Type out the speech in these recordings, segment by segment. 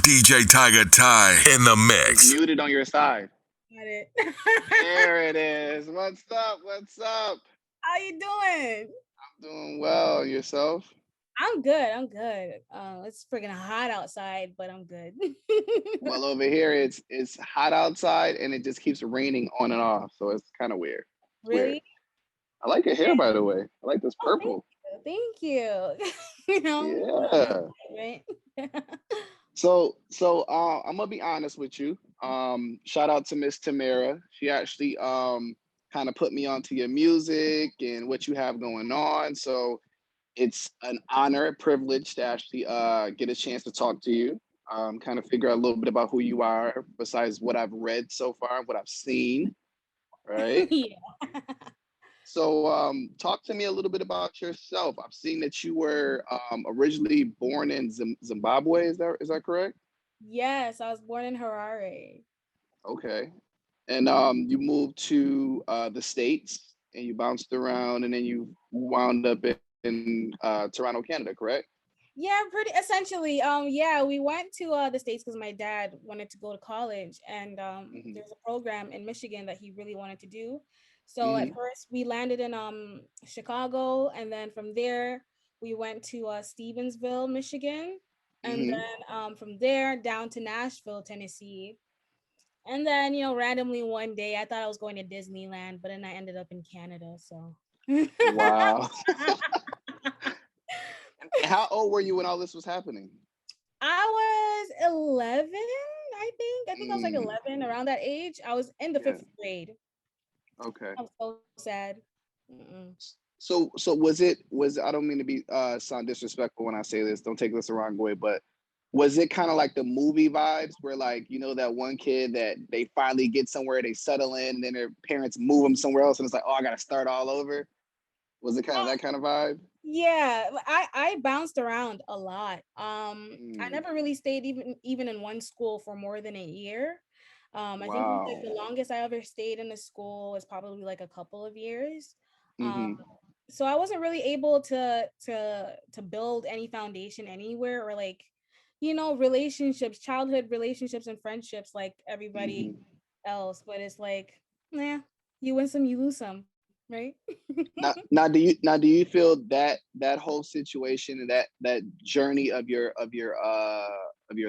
DJ Tygga Ty in the mix. Muted on your side. Got it. There it is. What's up? What's up? How you doing? I'm doing well. Yourself? I'm good. I'm good. It's freaking hot outside, but I'm good. Well, over here it's hot outside and it just keeps raining on and off, so it's kind of weird. It's Really? weird. I like your hair, by the way. I like this purple. Thank you. You know. Yeah. Right? So I'm gonna be honest with you. Shout out to Miss Tamara. She actually kind of put me onto your music and what you have going on. So it's an honor, a privilege to actually get a chance to talk to you. Kind of figure out a little bit about who you are, besides what I've read so far, what I've seen, right? Yeah. So talk to me a little bit about yourself. I've seen that you were originally born in Zimbabwe. Is that correct? Yes, I was born in Harare. Okay. And you moved to the States and you bounced around and then you wound up in Toronto, Canada, correct? Yeah, pretty essentially. Yeah, we went to the States because my dad wanted to go to college, and there's a program in Michigan that he really wanted to do. So at first we landed in Chicago, and then from there we went to Stevensville, Michigan, and then from there down to Nashville, Tennessee. And then, randomly one day I thought I was going to Disneyland, but then I ended up in Canada. So Wow. How old were you when all this was happening? I was 11, I think. I think I was like 11, around that age. I was in the fifth grade. Okay. I was so sad. Mm-mm. So was I don't mean to be sound disrespectful when I say this, don't take this the wrong way, but was it kind of like the movie vibes where, like, that one kid that they finally get somewhere, they settle in, and then their parents move them somewhere else and it's like, oh, I gotta start all over? Was it kind of that kind of vibe? Yeah, I bounced around a lot. I never really stayed even in one school for more than a year. I think like the longest I ever stayed in a school was probably like a couple of years. So I wasn't really able to build any foundation anywhere, or like, relationships, childhood relationships and friendships like everybody else. But it's like, nah, you win some, you lose some, right? Now do you feel that whole situation and that journey of your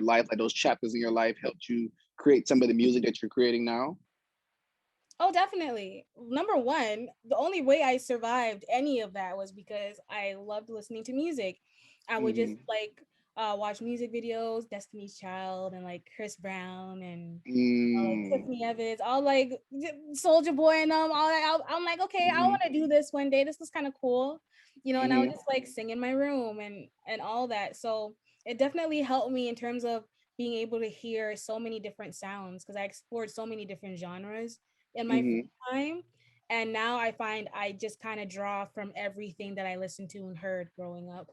life, like those chapters in your life, helped you create some of the music that you're creating now? Oh, definitely. Number one, the only way I survived any of that was because I loved listening to music. I would just like watch music videos, Destiny's Child and like Chris Brown and Tiffany Evans, all like Soldier Boy and all that. I'm like, okay, I want to do this one day. This was kind of cool, and I would just like sing in my room and all that. So it definitely helped me in terms of being able to hear so many different sounds, because I explored so many different genres in my free time. And now I find I just kind of draw from everything that I listened to and heard growing up.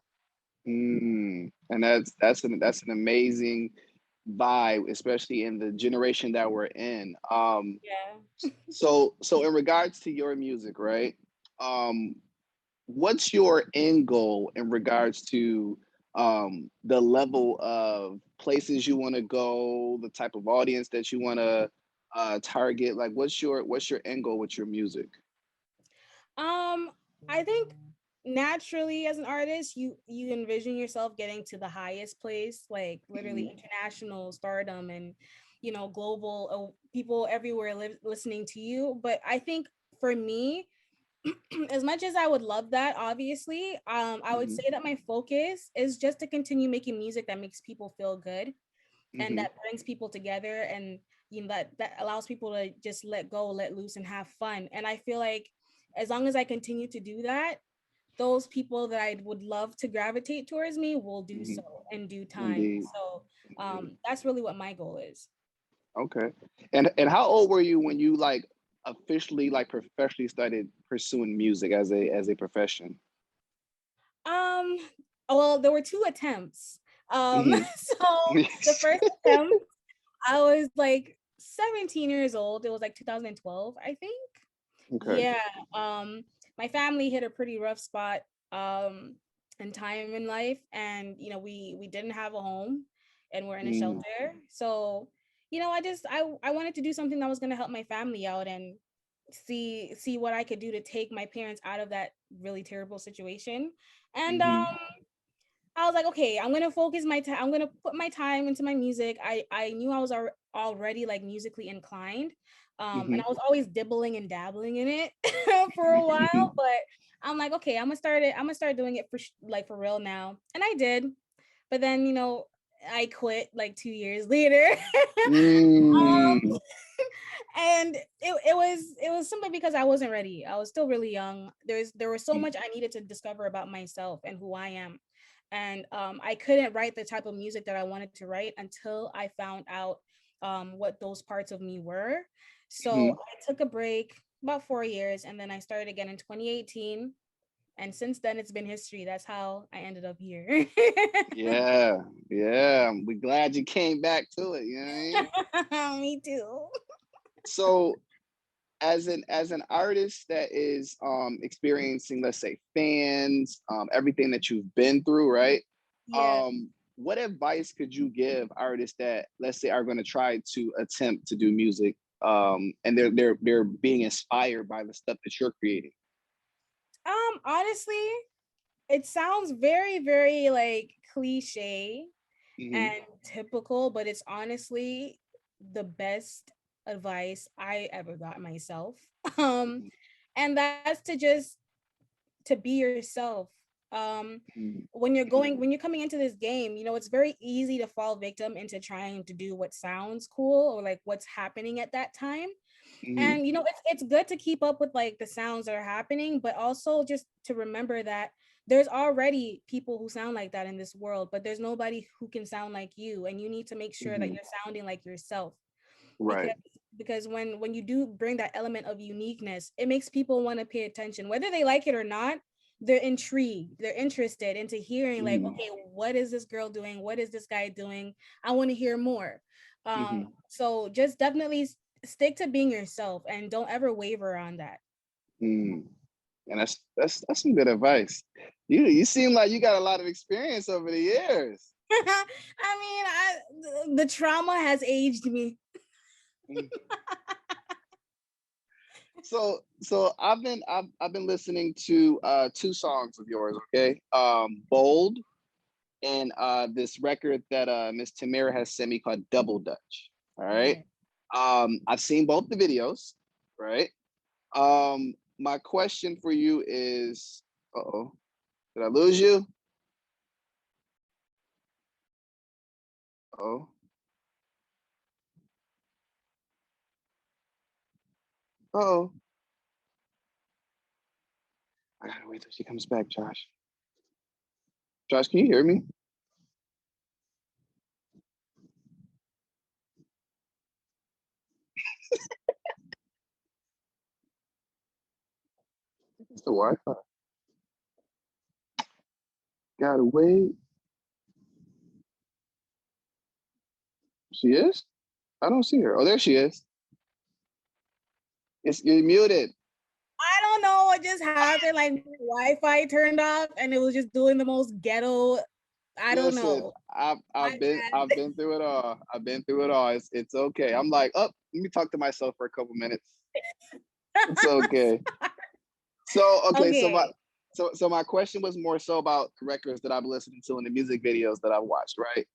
And that's an amazing vibe, especially in the generation that we're in. Yeah. So in regards to your music, right? What's your end goal in regards to the level of places you want to go, the type of audience that you want to target? Like, what's your end goal with your music? I think naturally as an artist, you envision yourself getting to the highest place, like literally international stardom and global people everywhere listening to you. But I think for me, as much as I would love that, obviously, I would say that my focus is just to continue making music that makes people feel good and that brings people together, and that allows people to just let go, let loose, and have fun. And I feel like as long as I continue to do that, those people that I would love to gravitate towards me will do so in due time. Indeed. So that's really what my goal is. Okay. And how old were you when you like officially, like professionally started pursuing music as a profession? Well, there were two attempts. So the first attempt, I was like 17 years old. It was like 2012, I think. Okay. Yeah. My family hit a pretty rough spot and time in life, and we didn't have a home, and we're in a shelter. So, you know, I wanted to do something that was going to help my family out and see what I could do to take my parents out of that really terrible situation. And I was like, okay, I'm gonna focus my time. I'm gonna put my time into my music. I knew I was already like musically inclined, and I was always dibbling and dabbling in it for a while. But I'm like, okay, I'm gonna start it. I'm gonna start doing it like for real now, and I did. But then, you know, I quit like 2 years later. And it was simply because I wasn't ready. I was still really young. There was so much I needed to discover about myself and who I am. And I couldn't write the type of music that I wanted to write until I found out what those parts of me were. So I took a break about 4 years, and then I started again in 2018. And since then, it's been history. That's how I ended up here. Yeah, yeah. We're glad you came back to it. You know what I mean? Me too. So, as an artist that is experiencing, let's say, fans, everything that you've been through, right? Yeah. What advice could you give artists that, let's say, are going to try to attempt to do music, and they're being inspired by the stuff that you're creating? Honestly, it sounds very, very like cliche and typical, but it's honestly the best advice I ever got myself. And that's to be yourself. When you're coming into this game, you know, it's very easy to fall victim into trying to do what sounds cool or like what's happening at that time. And you know, it's good to keep up with like the sounds that are happening, but also just to remember that there's already people who sound like that in this world, but there's nobody who can sound like you, and you need to make sure that you're sounding like yourself. because Right. because when you do bring that element of uniqueness, it makes people want to pay attention, whether they like it or not. They're intrigued, they're interested into hearing like, okay, what is this girl doing, what is this guy doing? I want to hear more. So just definitely stick to being yourself and don't ever waver on that. And that's some good advice. You seem like you got a lot of experience over the years. I mean, the trauma has aged me. So I've been listening to two songs of yours, okay? Bold, and this record that Miss Tamara has sent me called Double Dutch. All right. I've seen both the videos, right? My question for you is, uh-oh, did I lose you? Oh. Oh. I gotta wait till she comes back, Josh. Josh, can you hear me? It's the Wi-Fi. Gotta wait. She is? I don't see her. Oh, there she is. You're muted. I don't know what just happened. Like Wi-Fi turned off and it was just doing the most ghetto. I don't Listen, know. I've been through it all. I've been through it all. It's okay. I'm like, oh, let me talk to myself for a couple minutes. It's okay. So okay, Okay. so my question was more so about the records that I've listened to and the music videos that I've watched, right?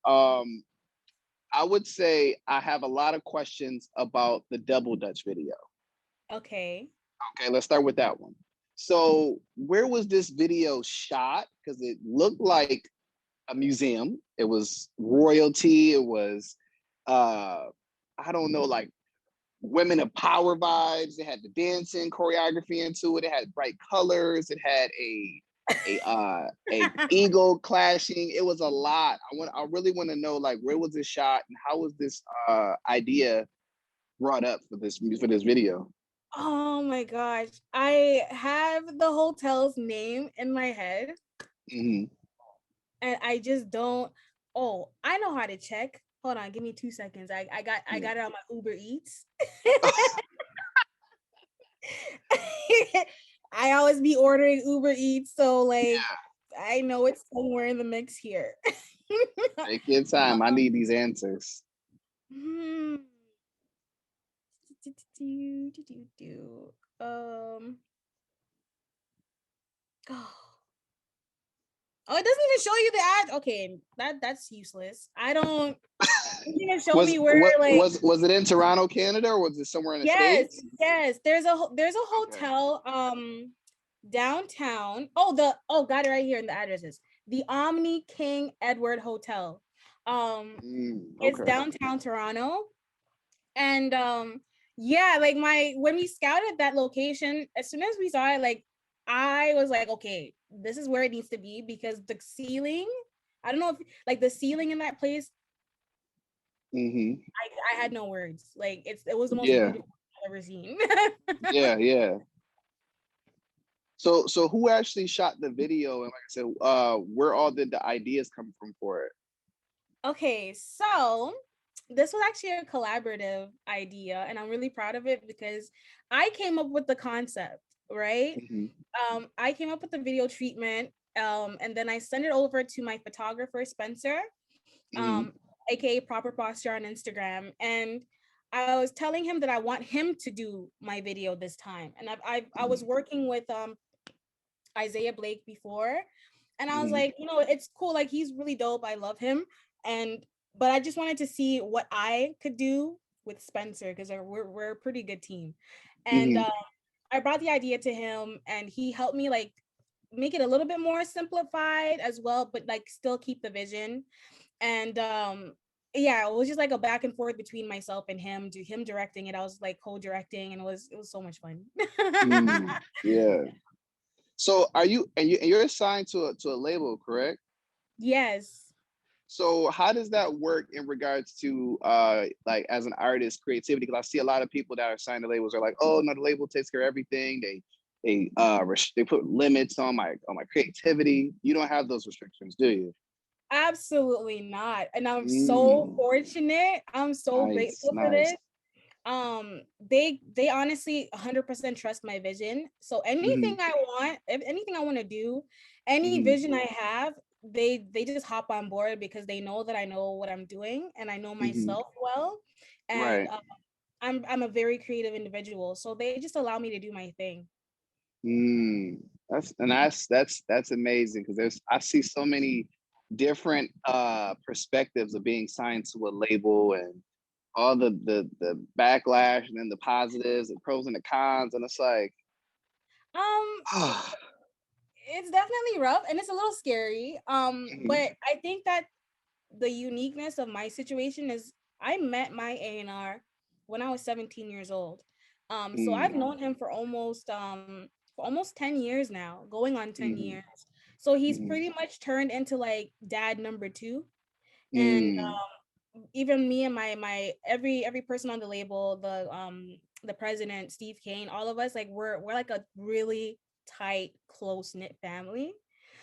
I would say I have a lot of questions about the Double Dutch video. Okay. Okay, let's start with that one. So where was this video shot? Because it looked like a museum. It was royalty. It was I don't know, like women of power vibes. It had the dancing choreography into it. It had bright colors. It had a eagle clashing. It was a lot. I really want to know, like, where was this shot and how was this idea brought up for this video? Oh my gosh. I have the hotel's name in my head and I just don't. Oh, I know how to check. Hold on, give me 2 seconds. I got it on my Uber Eats. I always be ordering Uber Eats, so like I know it's somewhere in the mix here. Take your time. I need these answers. Oh, it doesn't even show you the ad. Okay, that's useless. I don't. It doesn't even show me where was it in Toronto, Canada, or was it somewhere in the States? Yes. There's a hotel downtown. Got it right here in the addresses. The Omni King Edward Hotel. It's downtown Toronto. And like when we scouted that location, as soon as we saw it, like I was like, okay, this is where it needs to be, because the ceiling, I don't know if like the ceiling in that place, I had no words. Like it was the most beautiful I've ever seen. Yeah. So who actually shot the video, and like I said, where all did the ideas come from for it? Okay, so this was actually a collaborative idea, and I'm really proud of it because I came up with the concept, right? I came up with the video treatment, and then I sent it over to my photographer, Spencer, aka Proper Posture on Instagram, and I was telling him that I want him to do my video this time. And I was working with Isaiah Blake before, and I was like, it's cool, like he's really dope, I love him, but I just wanted to see what I could do with Spencer, because we're a pretty good team. And I brought the idea to him, and he helped me like make it a little bit more simplified as well, but like still keep the vision. And it was just like a back and forth between myself and him, him directing it. I was like co-directing, and it was so much fun. Yeah. So you're assigned to a label, correct? Yes. So how does that work in regards to like as an artist, creativity? Because I see a lot of people that are signed to labels are like, oh no, the label takes care of everything. They put limits on my creativity. You don't have those restrictions, do you? Absolutely not. And I'm so fortunate. I'm so grateful for this. They honestly 100% trust my vision. So anything I want, anything I want to do, any vision I have, they just hop on board, because they know that I know what I'm doing and I know myself well. And I'm a very creative individual, so they just allow me to do my thing. That's amazing, because I see so many different perspectives of being signed to a label, and all the backlash, and then the positives, the pros and the cons, and it's like it's definitely rough and it's a little scary. But I think that the uniqueness of my situation is I met my A&R when I was 17 years old. So I've known him for almost 10 years now, going on 10 years. So he's pretty much turned into like dad number 2. And even me and my every person on the label, the president, Steve Kane, all of us, like we're like a really tight, close-knit family.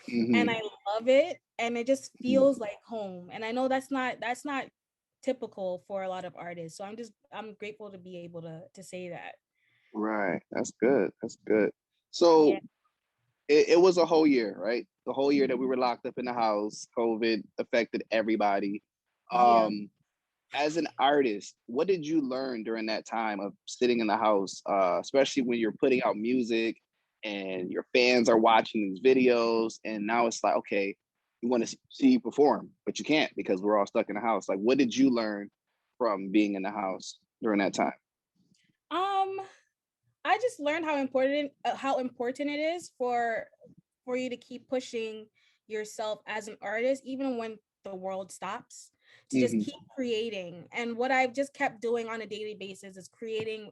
And I love it, and it just feels like home. And I know that's not typical for a lot of artists, so I'm grateful to be able to say that. Right. That's good. So it was a whole year, right? The whole year that we were locked up in the house. COVID affected everybody. As an artist, what did you learn during that time of sitting in the house, especially when you're putting out music and your fans are watching these videos, and now it's like, okay, we want to see you perform, but you can't because we're all stuck in the house. Like, what did you learn from being in the house during that time? I just learned how important it is for you to keep pushing yourself as an artist, even when the world stops, to just keep creating. And what I've just kept doing on a daily basis is creating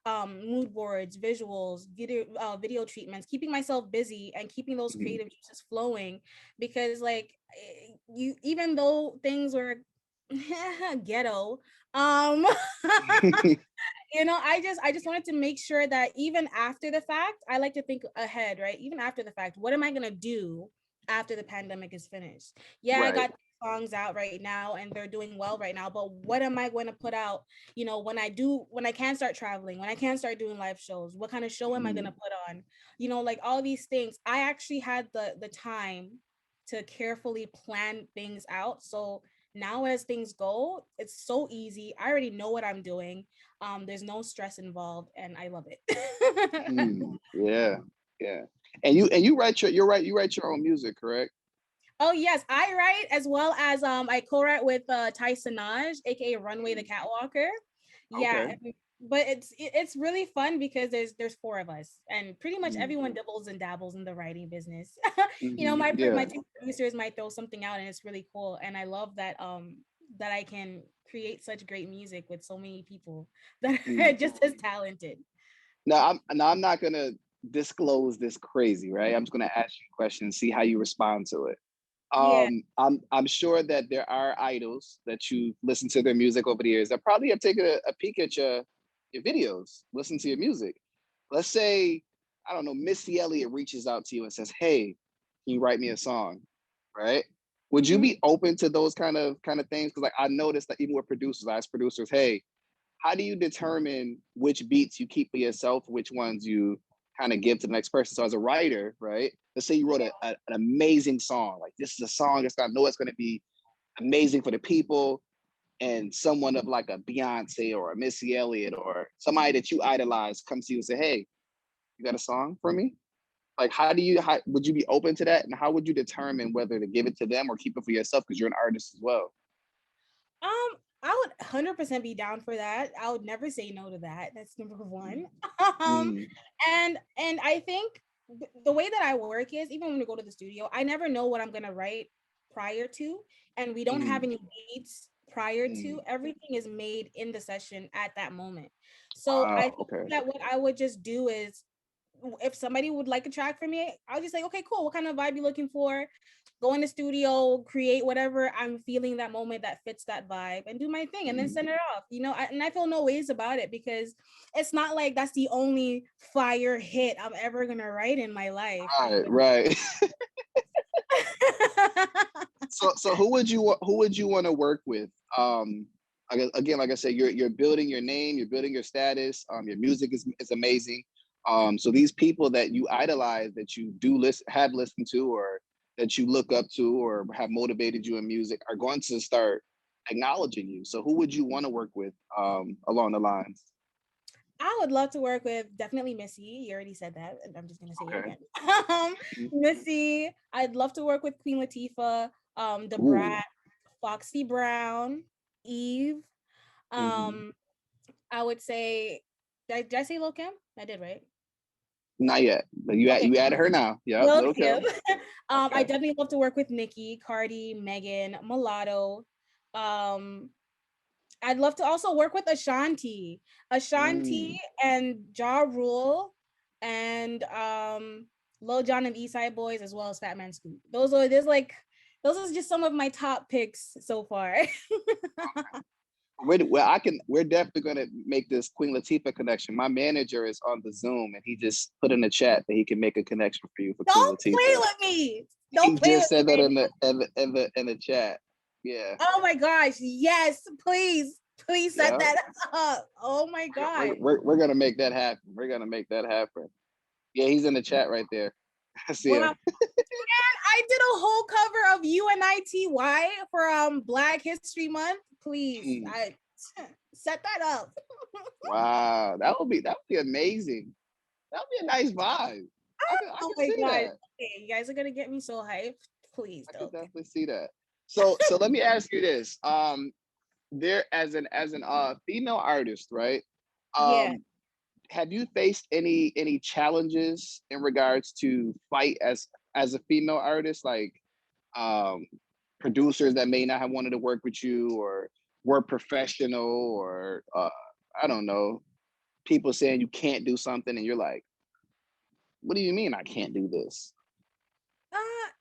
mood boards, visuals, video treatments, keeping myself busy and keeping those creative juices flowing, because like even though things were ghetto, I just wanted to make sure that even after the fact, I like to think ahead, right? Even after the fact, what am I gonna do after the pandemic is finished? I got songs out right now and they're doing well right now, but what am I going to put out, when I can start traveling, when I can start doing live shows? What kind of show am I going to put on? Like all these things. I actually had the time to carefully plan things out. So now as things go, it's so easy. I already know what I'm doing. There's no stress involved, and I love it. Yeah, yeah. And you write you write your own music, correct? Oh yes, I write as well as I co-write with Ty Sinaj, aka Runway the Catwalker. Yeah, Okay. but it's really fun because there's four of us, and pretty much Mm, everyone doubles and dabbles in the writing business. You know, my yeah. two producers might throw something out, and it's really cool. And I love that I can create such great music with so many people that are Mm. just as talented. Now I'm not gonna disclose this crazy, right? I'm just gonna ask you a question and see how you respond to it. Yeah. I'm sure that there are idols that you listen to their music over the years that probably have taken a peek at your videos, listen to your music. Let's say, I don't know, Missy Elliott reaches out to you and says, "Hey, can you write me a song?" Right? Would you Mhm. be open to those kind of things? Because like I noticed that even with producers, I ask producers, "Hey, how do you determine which beats you keep for yourself, which ones you kind of give to the next person?" So as a writer, right? Let's say you wrote an amazing song. Like this is a song that's I know it's going to be amazing for the people, and someone of like a Beyonce or a Missy Elliott or somebody that you idolize comes to you and say, "Hey, you got a song for me?" Like, how would you be open to that, and how would you determine whether to give it to them or keep it for yourself because you're an artist as well? I would 100% be down for that. I would never say no to that. That's number one. Um, Mm, and I think the way that I work is even when we go to the studio, I never know what I'm gonna write prior to, and we don't have mm, any beats prior to. mm. Everything is made in the session at that moment. So I Wow. think Okay. that what I would just do is if somebody would like a track from me, I'll just say, okay, cool. What kind of vibe you looking for? Go in the studio, create whatever I'm feeling that moment that fits that vibe, and do my thing, and then Mm. send it off. You know, and I feel no ways about it because it's not like that's the only fire hit I'm ever gonna write in my life. Right. Right. So who would you want to work with? Again, like I said, you're building your name, you're building your status. Your music is amazing. So these people that you idolize, that you do have listened to, or that you look up to, or have motivated you in music, are going to start acknowledging you. So who would you want to work with along the lines? I would love to work with definitely Missy. You already said that, and I'm just gonna say it Okay. again. Missy. I'd love to work with Queen Latifah, the Ooh. Brat, Foxy Brown, Eve. Hmm. Um, I would say, did I say Lil Kim? I did, right? Not yet, but Okay, you added her now. Yep, Lil little Kim. Kim. I Okay. definitely love to work with Nicki, Cardi, Megan, Mulatto. Um, I'd love to also work with Ashanti Mm. and Ja Rule, and Lil Jon and East Side Boys, as well as Fat Man Scoop. Those are just some of my top picks so far. We're definitely gonna make this Queen Latifah connection. My manager is on the Zoom, and he just put in the chat that he can make a connection for you for Queen Don't play Latifah. with me. He Don't play just with me said that right in now. the chat. Yeah, Oh my gosh. Yes, please set yeah. that up. Oh my We're, god. we're, we're gonna make that happen. We're gonna make that happen. Yeah, he's in the chat right there. I see Wow. him. I did a whole cover of UNITY for Black History Month. Please, Mm. I set that up. Wow, that would be amazing. That would be a nice vibe. I Oh can my see god. that. Okay, you guys are gonna get me so hyped. Please I could don't. definitely see that. So let me ask you this. There as an female artist, right? Yeah. Um, have you faced any challenges in regards to fight as a female artist, like um producers that may not have wanted to work with you, or were professional, or I don't know, people saying you can't do something and you're like, what do you mean I can't do this?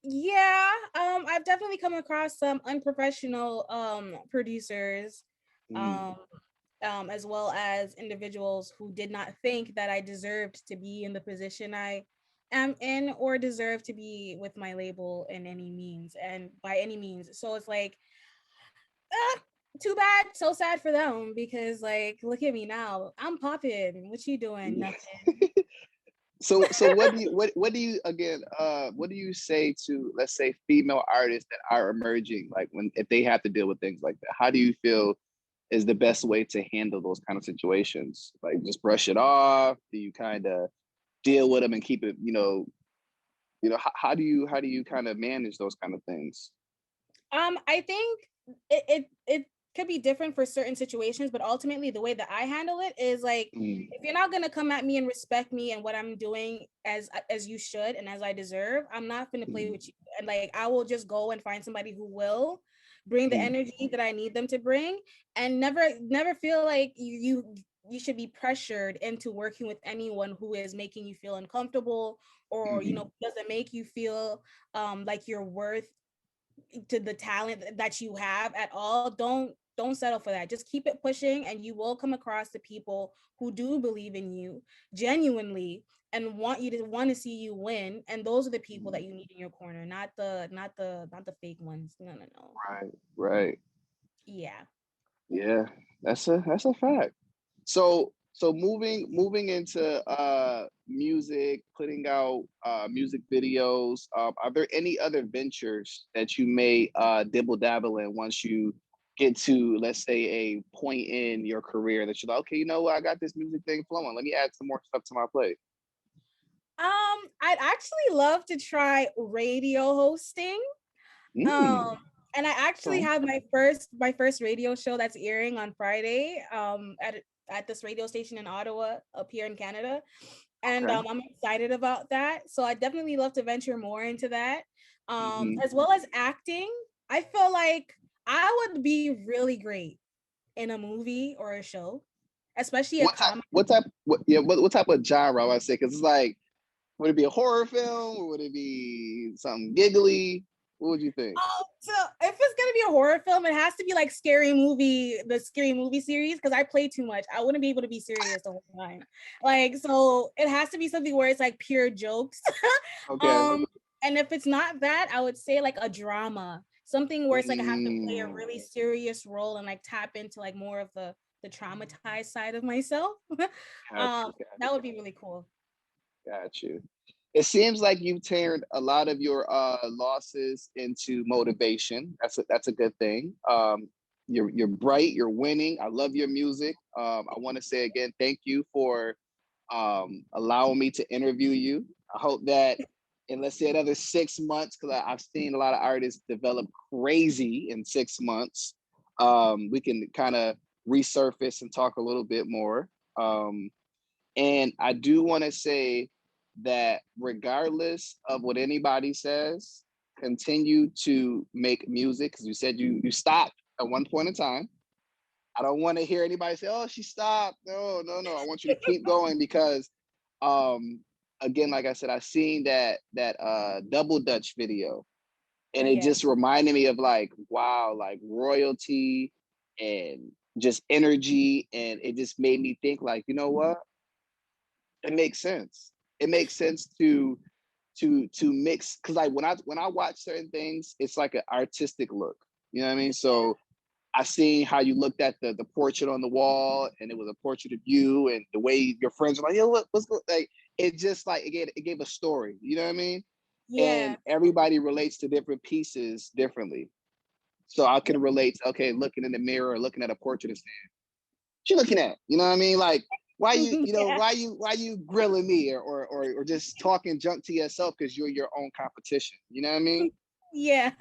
Yeah. I've definitely come across some unprofessional producers. Mm, Um as well as individuals who did not think that I deserved to be in the position I am in or deserve to be with my label in any means and by any means. So it's like, ah, too bad, so sad for them because like look at me now. I'm popping. What you doing? Nothing. So what do you say to, let's say, female artists that are emerging, like if they have to deal with things like that? How do you feel is the best way to handle those kind of situations? Like, just brush it off? Do you kind of deal with them and keep it, how do you kind of manage those kind of things? I think it could be different for certain situations, but ultimately the way that I handle it is like, if you're not gonna come at me and respect me and what I'm doing as you should and as I deserve, I'm not gonna play with you. And like, I will just go and find somebody who will bring the energy that I need them to bring, and never feel like you should be pressured into working with anyone who is making you feel uncomfortable, or doesn't make you feel like you're worth to the talent that you have at all. Don't settle for that. Just keep it pushing, and you will come across the people who do believe in you genuinely and want to see you win. And those are the people that you need in your corner, not the fake ones. No. Right. Yeah, that's a fact. So moving into music, putting out music videos, are there any other ventures that you may dibble dabble in once you get to, let's say, a point in your career that you're like, okay, you know what, I got this music thing flowing, let me add some more stuff to my plate? I'd actually love to try radio hosting. And I actually have my first radio show that's airing on Friday at this radio station in Ottawa, up here in Canada. And I'm excited about that. So I definitely love to venture more into that. As well as acting. I feel like I would be really great in a movie or a show, especially a comedy. What type of genre, I would say? Because it's like, would it be a horror film, or would it be something giggly? What would you think? So if it's gonna be a horror film, it has to be like the scary movie series, because I play too much. I wouldn't be able to be serious the whole time. Like, so it has to be something where it's like pure jokes. Okay. And if it's not that, I would say like a drama, something where it's like I have to play a really serious role and like tap into like more of the traumatized side of myself. That would be really cool. Got you. It seems like you've turned a lot of your losses into motivation. That's a good thing. You're bright. You're winning. I love your music. I want to say again, thank you for allowing me to interview you. I hope that in, let's say, another 6 months, because I've seen a lot of artists develop crazy in 6 months, we can kind of resurface and talk a little bit more. And I do want to say that regardless of what anybody says, continue to make music, because you said you stopped at one point in time. I don't want to hear anybody say, oh, she stopped. No. I want you to keep going, because again, like I said, I seen that Double Dutch video, and it just reminded me of like, wow, like royalty and just energy. And it just made me think, like, you know what? It makes sense. It makes sense to mix, because like when I watch certain things, it's like an artistic look. You know what I mean? So I seen how you looked at the portrait on the wall, and it was a portrait of you, and the way your friends were like, yo, what's good? Like, it just like it gave a story. You know what I mean? And everybody relates to different pieces differently. So I can relate to, okay, looking in the mirror or looking at a portrait and saying, what you looking at? You know what I mean? Like, why you grilling me, or just talking junk to yourself because you're your own competition? You know what I mean? Yeah.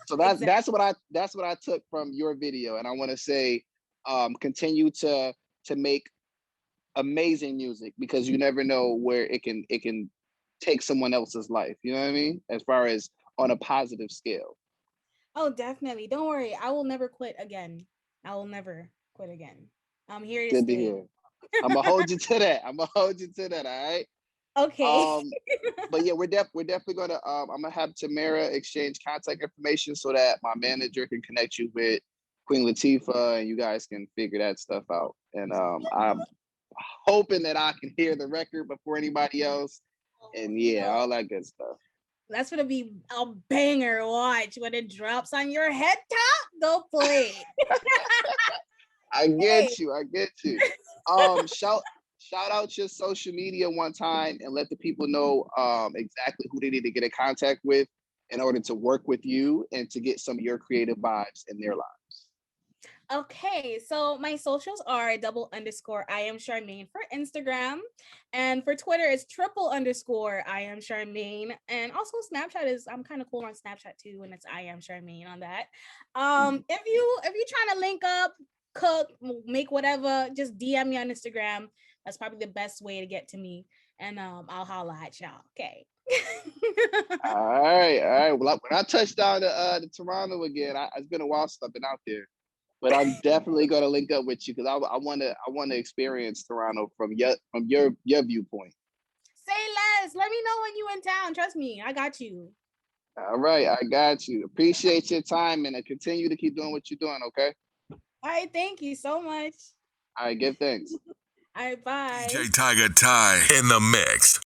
So that's what I took from your video, and I want to say, continue to make amazing music, because you never know where it can take someone else's life. You know what I mean? As far as on a positive scale. Oh, definitely. Don't worry. I will never quit again. I will never quit again. I'm here to Good stay. to hear. I'm gonna hold you to that. All right. Okay. But yeah, we're definitely gonna I'm gonna have Tamara exchange contact information so that my manager can connect you with Queen Latifah, and you guys can figure that stuff out. And I'm hoping that I can hear the record before anybody else, and all that good stuff. That's gonna be a banger. Watch when it drops on your head top. Go play. I get you. shout out your social media one time and let the people know exactly who they need to get in contact with in order to work with you and to get some of your creative vibes in their lives. Okay, so my socials are _I am Charmaine for Instagram, and for Twitter it's _I am Charmaine, and also Snapchat is I'm kind of cool on Snapchat too, and it's I am Charmaine on that. If you trying to link up, cook, make whatever, just DM me on Instagram. That's probably the best way to get to me, and I'll holla at y'all. Okay. All right. Well, when I touch down to Toronto again, it's been a while since I've been out there. But I'm definitely gonna link up with you because I wanna experience Toronto from your viewpoint. Say less. Let me know when you in town. Trust me, I got you. All right, I got you. Appreciate your time and continue to keep doing what you're doing. Okay. All right, thank you so much. All right, give thanks. All right, bye. DJ Tygga Ty in the mix.